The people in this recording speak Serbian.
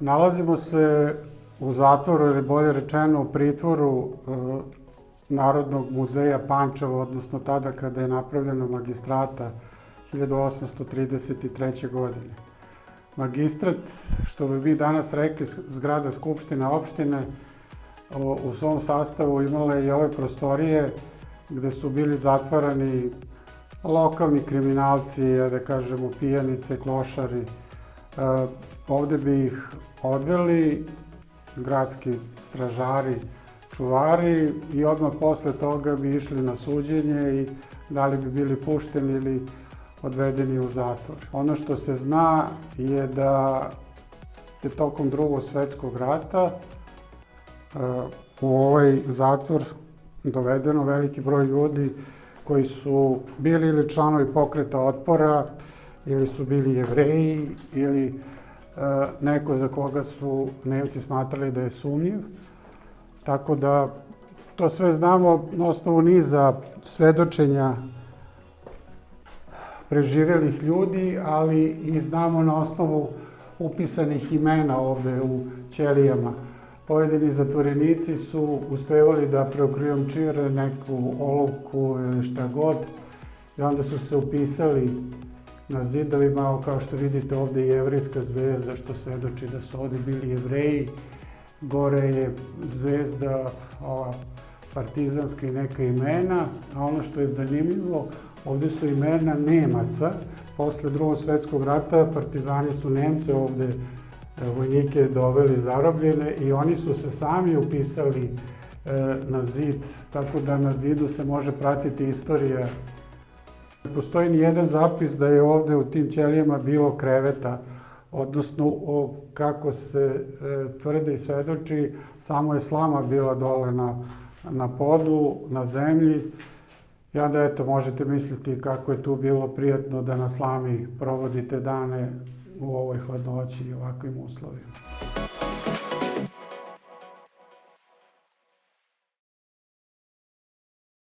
Nalazimo se u zatvoru, ili bolje rečeno u pritvoru Narodnog muzeja Pančevo, odnosno tada kada je napravljena magistrata 1833. godine. Magistrat, što bi mi danas rekli, zgrada Skupštine opštine, u svom sastavu imala je i ove prostorije gde su bili zatvarani lokalni kriminalci, da kažemo pijanice, klošari. Ovde bi ih odveli gradski stražari, čuvari i odmah posle toga bi išli na suđenje i da li bi bili pušteni ili odvedeni u zatvor. Ono što se zna je da je tokom Drugog svetskog rata u ovaj zatvor dovedeno veliki broj ljudi koji su bili ili članovi pokreta otpora, ili su bili Jevreji, ili neko za koga su Nemci smatrali da je sumnjiv. Tako da to sve znamo na osnovu niza svedočenja preživelih ljudi, ali i znamo na osnovu upisanih imena ovde u ćelijama. Pojedini zatvorenici su uspevali da preokrijomčire neku olovku ili šta god i onda su se upisali na zidovima, kao što vidite ovde je jevrejska zvezda, što svedoči da su ovde bili Jevreji. Gore je zvezda, ova partizanska i neka imena, a ono što je zanimljivo, ovde su imena Nemaca. Posle Drugog svetskog rata partizani su Nemce ovde vojnike doveli zarobljene i oni su se sami upisali na zid, tako da na zidu se može pratiti istorija. Ne postoji ni jedan zapis da je ovde u tim ćelijama bilo kreveta, odnosno kako se tvrde i svedoči, samo je slama bila dole na podu, na zemlji. I onda eto možete misliti kako je tu bilo prijatno da na slami provodite dane u ovoj hladnoći i ovakvim uslovima.